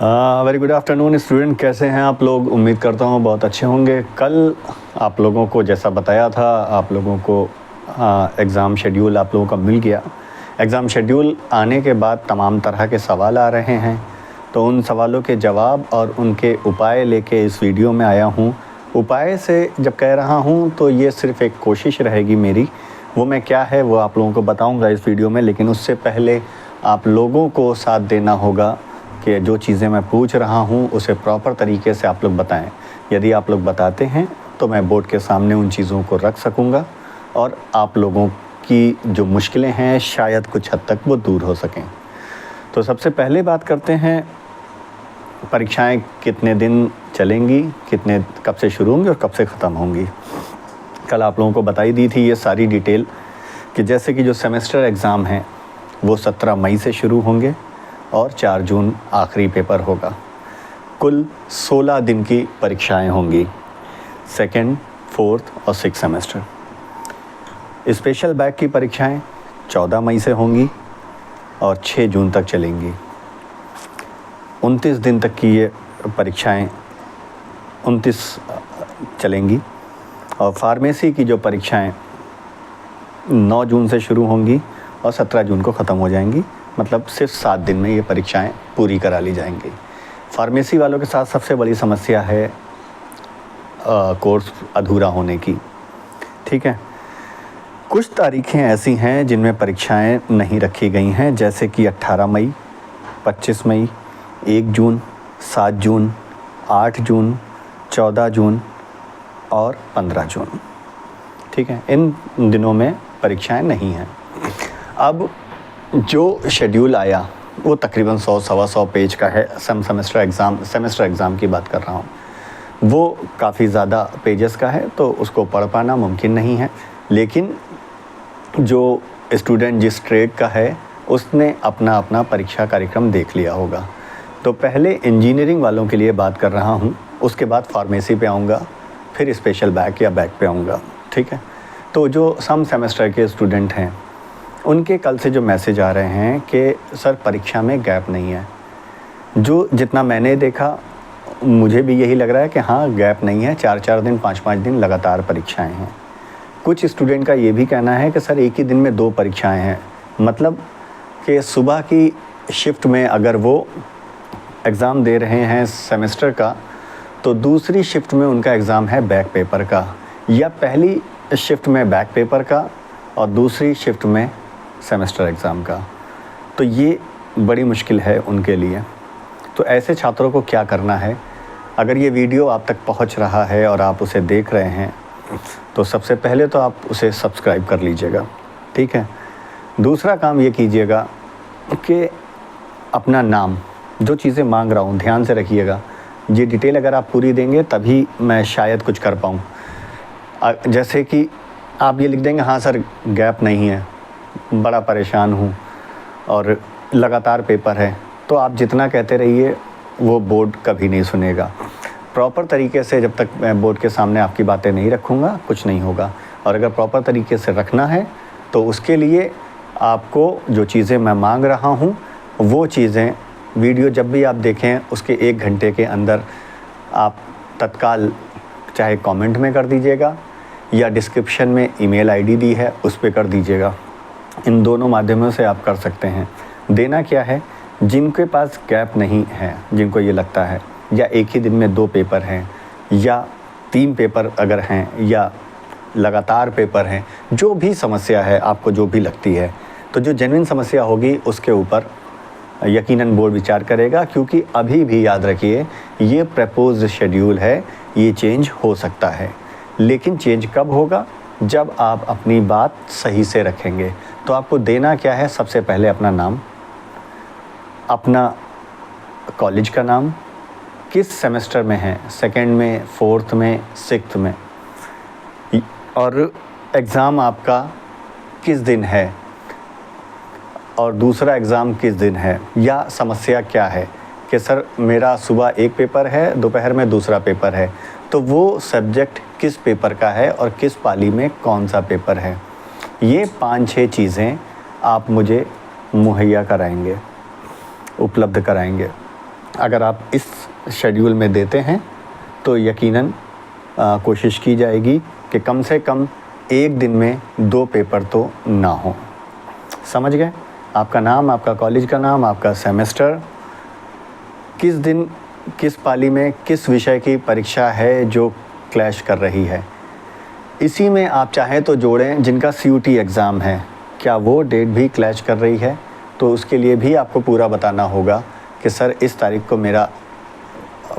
Very good afternoon student, कैसे हैं आप लोग। उम्मीद करता हूँ बहुत अच्छे होंगे। कल आप लोगों को जैसा बताया था, आप लोगों को एग्ज़ाम शेड्यूल आप लोगों का मिल गया। एग्ज़ाम शेड्यूल आने के बाद तमाम तरह के सवाल आ रहे हैं, तो उन सवालों के जवाब और उनके उपाय लेके इस वीडियो में आया हूँ। उपाय से जब कह रहा हूँ तो ये सिर्फ़ एक कोशिश रहेगी मेरी, वो मैं क्या है वो आप लोगों को बताऊँगा इस वीडियो में। लेकिन उससे पहले आप लोगों को साथ देना होगा कि जो चीज़ें मैं पूछ रहा हूँ उसे प्रॉपर तरीके से आप लोग बताएं। यदि आप लोग बताते हैं तो मैं बोर्ड के सामने उन चीज़ों को रख सकूँगा और आप लोगों की जो मुश्किलें हैं शायद कुछ हद तक वो दूर हो सकें। तो सबसे पहले बात करते हैं, परीक्षाएं कितने दिन चलेंगी, कब से शुरू होंगी और कब से ख़त्म होंगी। कल आप लोगों को बताई दी थी ये सारी डिटेल कि जैसे कि जो सेमेस्टर एग्ज़ाम हैं वो 17 मई से शुरू होंगे और 4 जून आखिरी पेपर होगा। कुल 16 दिन की परीक्षाएं होंगी, सेकंड, फोर्थ और सिक्स सेमेस्टर। स्पेशल बैक की परीक्षाएं 14 मई से होंगी और 6 जून तक चलेंगी। 29 दिन तक की ये परीक्षाएं 29 चलेंगी। और फार्मेसी की जो परीक्षाएं 9 जून से शुरू होंगी और 17 जून को ख़त्म हो जाएंगी। मतलब सिर्फ 7 दिन में ये परीक्षाएं पूरी करा ली जाएंगी। फार्मेसी वालों के साथ सबसे बड़ी समस्या है कोर्स अधूरा होने की। ठीक है, कुछ तारीखें ऐसी हैं जिनमें परीक्षाएं नहीं रखी गई हैं, जैसे कि 18 मई, 25 मई, 1 जून, 7 जून, 8 जून, 14 जून और 15 जून। ठीक है, इन दिनों में परीक्षाएं नहीं हैं। अब जो शेड्यूल आया वो तकरीबन 100-125 पेज का है। सेमेस्टर एग्ज़ाम की बात कर रहा हूँ, वो काफ़ी ज़्यादा पेजेस का है, तो उसको पढ़ पाना मुमकिन नहीं है। लेकिन जो स्टूडेंट जिस ट्रेड का है उसने अपना अपना परीक्षा कार्यक्रम देख लिया होगा। तो पहले इंजीनियरिंग वालों के लिए बात कर रहा हूँ, उसके बाद फार्मेसी पे आऊँगा, फिर स्पेशल बैक या बैक पे आऊँगा। ठीक है, तो जो सम सेमेस्टर के स्टूडेंट हैं उनके कल से जो मैसेज आ रहे हैं कि सर परीक्षा में गैप नहीं है। जो जितना मैंने देखा मुझे भी यही लग रहा है कि हाँ गैप नहीं है, 4-4 दिन 5-5 दिन लगातार परीक्षाएं हैं। कुछ स्टूडेंट का ये भी कहना है कि सर एक ही दिन में 2 परीक्षाएं हैं। मतलब कि सुबह की शिफ्ट में अगर वो एग्ज़ाम दे रहे हैं सेमेस्टर का, तो दूसरी शिफ्ट में उनका एग्ज़ाम है बैक पेपर का, या पहली शिफ्ट में बैक पेपर का और दूसरी शिफ्ट में सेमेस्टर एग्ज़ाम का। तो ये बड़ी मुश्किल है उनके लिए। तो ऐसे छात्रों को क्या करना है? अगर ये वीडियो आप तक पहुंच रहा है और आप उसे देख रहे हैं तो सबसे पहले तो आप उसे सब्सक्राइब कर लीजिएगा। ठीक है, दूसरा काम ये कीजिएगा कि अपना नाम, जो चीज़ें मांग रहा हूँ ध्यान से रखिएगा। ये डिटेल अगर आप पूरी देंगे तभी मैं शायद कुछ कर पाऊँ। जैसे कि आप ये लिख देंगे, हाँ सर गैप नहीं है, बड़ा परेशान हूँ और लगातार पेपर है, तो आप जितना कहते रहिए वो बोर्ड कभी नहीं सुनेगा। प्रॉपर तरीके से जब तक मैं बोर्ड के सामने आपकी बातें नहीं रखूँगा कुछ नहीं होगा। और अगर प्रॉपर तरीके से रखना है तो उसके लिए आपको जो चीज़ें मैं मांग रहा हूँ वो चीज़ें वीडियो जब भी आप देखें उसके 1 घंटे के अंदर आप तत्काल चाहे कमेंट में कर दीजिएगा या डिस्क्रिप्शन में ईमेल आईडी दी है उस पर कर दीजिएगा। इन दोनों माध्यमों से आप कर सकते हैं। देना क्या है, जिनके पास गैप नहीं है, जिनको ये लगता है या एक ही दिन में 2 पेपर हैं या 3 पेपर अगर हैं या लगातार पेपर हैं, जो भी समस्या है आपको जो भी लगती है, तो जो जेन्युइन समस्या होगी उसके ऊपर यकीनन बोर्ड विचार करेगा। क्योंकि अभी भी याद रखिए ये प्रपोज्ड शेड्यूल है, ये चेंज हो सकता है। लेकिन चेंज कब होगा? जब आप अपनी बात सही से रखेंगे। तो आपको देना क्या है, सबसे पहले अपना नाम, अपना कॉलेज का नाम, किस सेमेस्टर में है, सेकंड में, फोर्थ में, सिक्स्थ में, और एग्ज़ाम आपका किस दिन है और दूसरा एग्ज़ाम किस दिन है, या समस्या क्या है कि सर मेरा सुबह एक पेपर है, दोपहर में दूसरा पेपर है, तो वो सब्जेक्ट किस पेपर का है और किस पाली में कौन सा पेपर है। ये 5-6 चीज़ें आप मुझे मुहैया कराएंगे, उपलब्ध कराएंगे। अगर आप इस शेड्यूल में देते हैं तो यकीनन कोशिश की जाएगी कि कम से कम एक दिन में 2 पेपर तो ना हो। समझ गए? आपका नाम, आपका कॉलेज का नाम, आपका सेमेस्टर, किस दिन, किस पाली में, किस विषय की परीक्षा है जो क्लैश कर रही है। इसी में आप चाहें तो जोड़ें जिनका CUT एग्ज़ाम है, क्या वो डेट भी क्लैश कर रही है, तो उसके लिए भी आपको पूरा बताना होगा कि सर इस तारीख को मेरा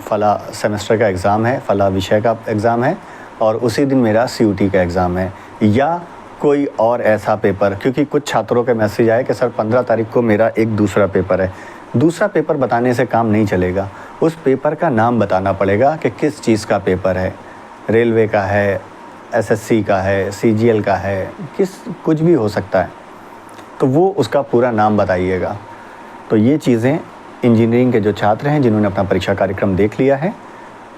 फ़ला सेमेस्टर का एग्ज़ाम है, फ़ला विषय का एग्ज़ाम है और उसी दिन मेरा CUT का एग्ज़ाम है, या कोई और ऐसा पेपर। क्योंकि कुछ छात्रों के मैसेज आए कि सर 15 तारीख को मेरा एक दूसरा पेपर है। दूसरा पेपर बताने से काम नहीं चलेगा, उस पेपर का नाम बताना पड़ेगा कि किस चीज़ का पेपर है, रेलवे का है, SSC का है, CGL का है, कुछ भी हो सकता है, तो वो उसका पूरा नाम बताइएगा। तो ये चीज़ें इंजीनियरिंग के जो छात्र हैं जिन्होंने अपना परीक्षा कार्यक्रम देख लिया है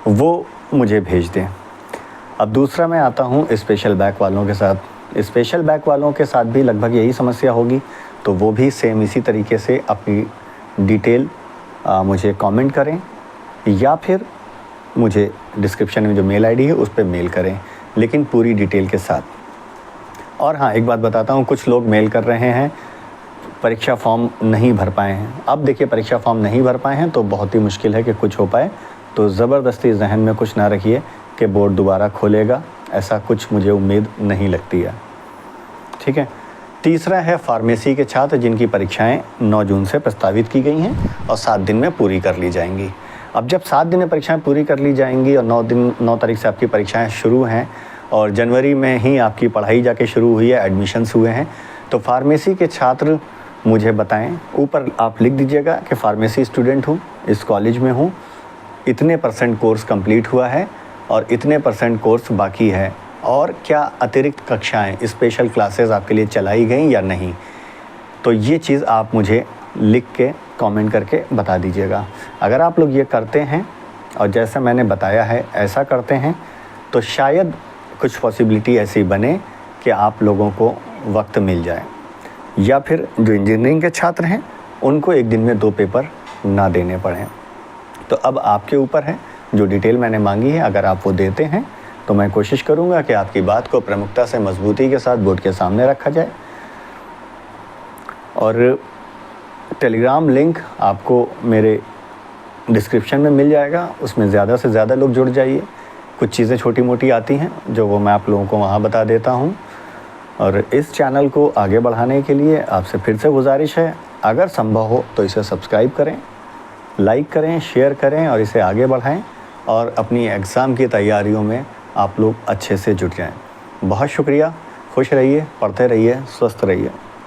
वो मुझे भेज दें। अब दूसरा मैं आता हूँ स्पेशल बैक वालों के साथ। स्पेशल बैक वालों के साथ भी लगभग यही समस्या होगी, तो वो भी सेम इसी तरीके से अपनी डिटेल मुझे कमेंट करें या फिर मुझे डिस्क्रिप्शन में जो मेल आईडी है उस पर मेल करें, लेकिन पूरी डिटेल के साथ। और हाँ, एक बात बताता हूँ, कुछ लोग मेल कर रहे हैं परीक्षा फॉर्म नहीं भर पाए हैं। अब देखिए, परीक्षा फॉर्म नहीं भर पाए हैं तो बहुत ही मुश्किल है कि कुछ हो पाए, तो ज़बरदस्ती जहन में कुछ ना रखिए कि बोर्ड दोबारा खोलेगा, ऐसा कुछ मुझे उम्मीद नहीं लगती है। ठीक है। तीसरा है फार्मेसी के छात्र जिनकी परीक्षाएं 9 जून से प्रस्तावित की गई हैं और 7 दिन में पूरी कर ली जाएंगी। अब जब 7 दिन में परीक्षाएं पूरी कर ली जाएंगी और 9 तारीख से आपकी परीक्षाएं शुरू हैं और जनवरी में ही आपकी पढ़ाई जाके शुरू हुई है, एडमिशन्स हुए हैं, तो फार्मेसी के छात्र मुझे बताएं। ऊपर आप लिख दीजिएगा कि फार्मेसी स्टूडेंट हूँ, इस कॉलेज में हूँ, इतने % कोर्स कंप्लीट हुआ है और इतने % कोर्स बाकी है, और क्या अतिरिक्त कक्षाएं, स्पेशल क्लासेस आपके लिए चलाई गई या नहीं। तो ये चीज़ आप मुझे लिख के कमेंट करके बता दीजिएगा। अगर आप लोग ये करते हैं और जैसा मैंने बताया है ऐसा करते हैं तो शायद कुछ पॉसिबिलिटी ऐसी बने कि आप लोगों को वक्त मिल जाए, या फिर जो इंजीनियरिंग के छात्र हैं उनको एक दिन में 2 पेपर ना देने पड़ें। तो अब आपके ऊपर है, जो डिटेल मैंने मांगी है अगर आप वो देते हैं तो मैं कोशिश करूंगा कि आपकी बात को प्रमुखता से मजबूती के साथ बोर्ड के सामने रखा जाए। और टेलीग्राम लिंक आपको मेरे डिस्क्रिप्शन में मिल जाएगा, उसमें ज़्यादा से ज़्यादा लोग जुड़ जाइए। कुछ चीज़ें छोटी मोटी आती हैं जो वो मैं आप लोगों को वहाँ बता देता हूँ। और इस चैनल को आगे बढ़ाने के लिए आपसे फिर से गुजारिश है, अगर संभव हो तो इसे सब्सक्राइब करें, लाइक करें, शेयर करें और इसे आगे बढ़ाएं और अपनी एग्ज़ाम की तैयारियों में आप लोग अच्छे से जुट जाएं। बहुत शुक्रिया, खुश रहिए, पढ़ते रहिए, स्वस्थ रहिए।